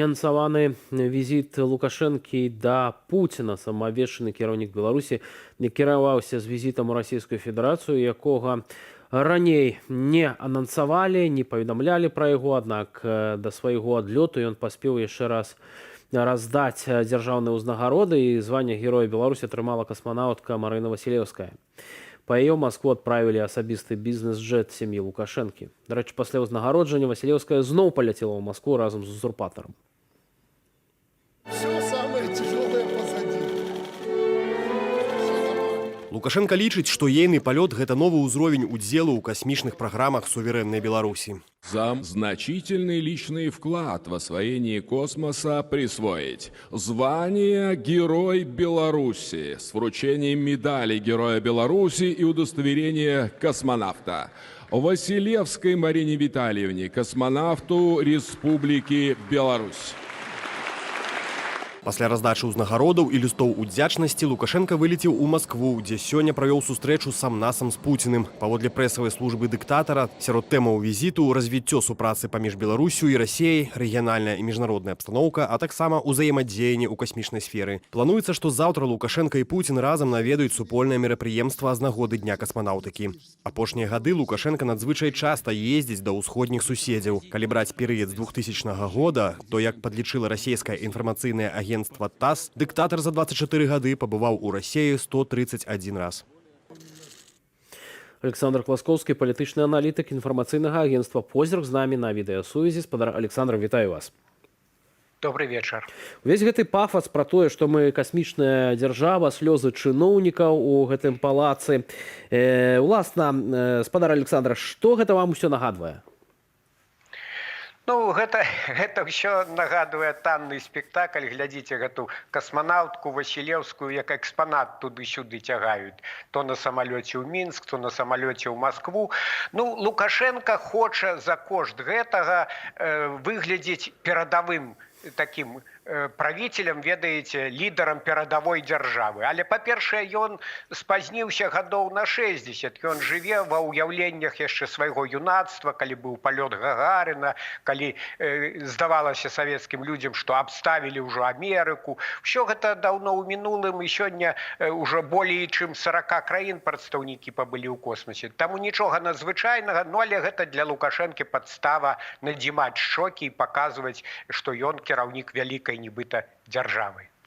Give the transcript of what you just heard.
Анансаваны візіт Лукашэнкі да Пуціна. Самаабвешчаны кіраўнік Беларусі не кіраваўся з візітам у Расійскую Федэрацыю, якога раней не анансавалі, не паведамлялі пра яго, аднак да свайго адлёту ён паспеў яшчэ раз раздаць дзяржаўныя ўзнагароды, і званне Героя Беларусі атрымала касманаўтка Марына Васілеўская. Па яе ў Маскву адправілі асабісты бізнес-джэт сям'і Лукашэнкі. Дарэчы, пасля ўзнагароджання Васілеўская зноў паляцела ў Маскву разам з узурпатарам. Все самое тяжелое позади. Лукашенко лічыць, што ейны палёт – гэта новы ўзровень удзелу ў касмічных праграмах суверэннай Беларусі. Зам значительный личный вклад в освоение космоса присвоить. Звание Герой Беларуси с вручением медали Героя Беларуси и удостоверения космонавта. Василевской Марине Витальевне, космонавту Республики Беларусь. Пасля раздачы ўзнагародаў і лістоў удзячнасці Лукашенко вылецеў у Маскву, дзе сёння правёў сустрэчу сам-насам з Пуціным. Паводле прэсавай службы дыктатара, сярод тэмаў візіту развіццё супрацы паміж Беларусю і Расіяй, рэгіянальная і міжнародная абстаноўка, а таксама ўзаемадзеянне ў касмічнай сферы. Плануецца, што заўтра Лукашенко і Пуцін разам наведаюць супольнае мерапрыемства з нагоды Дня касманаўтыкі. Апошнія гады Лукашенко надзвычай часта ездзіць да ўсходніх суседзяў. Калі браць перыяд з 2000 года, то, як падлічыла расійская інфармацыйная агенцтва ТАСС, дыктатар за 24 гады пабываў у Расіі 131 раз. Александр Класкоўскі, палітычны аналітык інфармацыйнага агентства «Позірк» з намі на відэасувязі. Спадар Александр, вітаю вас. Добрый вечер. Увесь гэты пафас пра тое, што мы касмічная дзяржава, слёзы чыноўнікаў у гэтым палацы. Уласна, спадар Александр, што гэта вам усё нагадвае? Ну, гэта ўсё нагадвае танны спектакль. Глядзіце гэту касманаўтку Васілеўскую, як экспанат туды-сюды цягаюць. То на самалёце ў Мінск, то на самалёце ў Маскву. Ну, Лукашенко хоча за кошт гэтага выглядзець перадавым таким правителем, ведаеце, лідарам перадавой дзяржавы. Але, па-першае, ён спазніўся гадоў на 60. Ён жыве ва ўяўленнях яшчэ свайго юнацтва, калі быў палёт Гагарына, калі здавалася савецкім людзям, што абставілі ўжо Амерыку. Усё гэта даўно ў мінулым, і сёння ўжо болей чым 40 краін прадстаўнікі пабылі ў космосе. Таму нічога надзвычайнага, ну але гэта для Лукашэнкі падстава надзімаць шчокі і паказваць, што ён кіраўнік вялікай нібыта дзяржавы.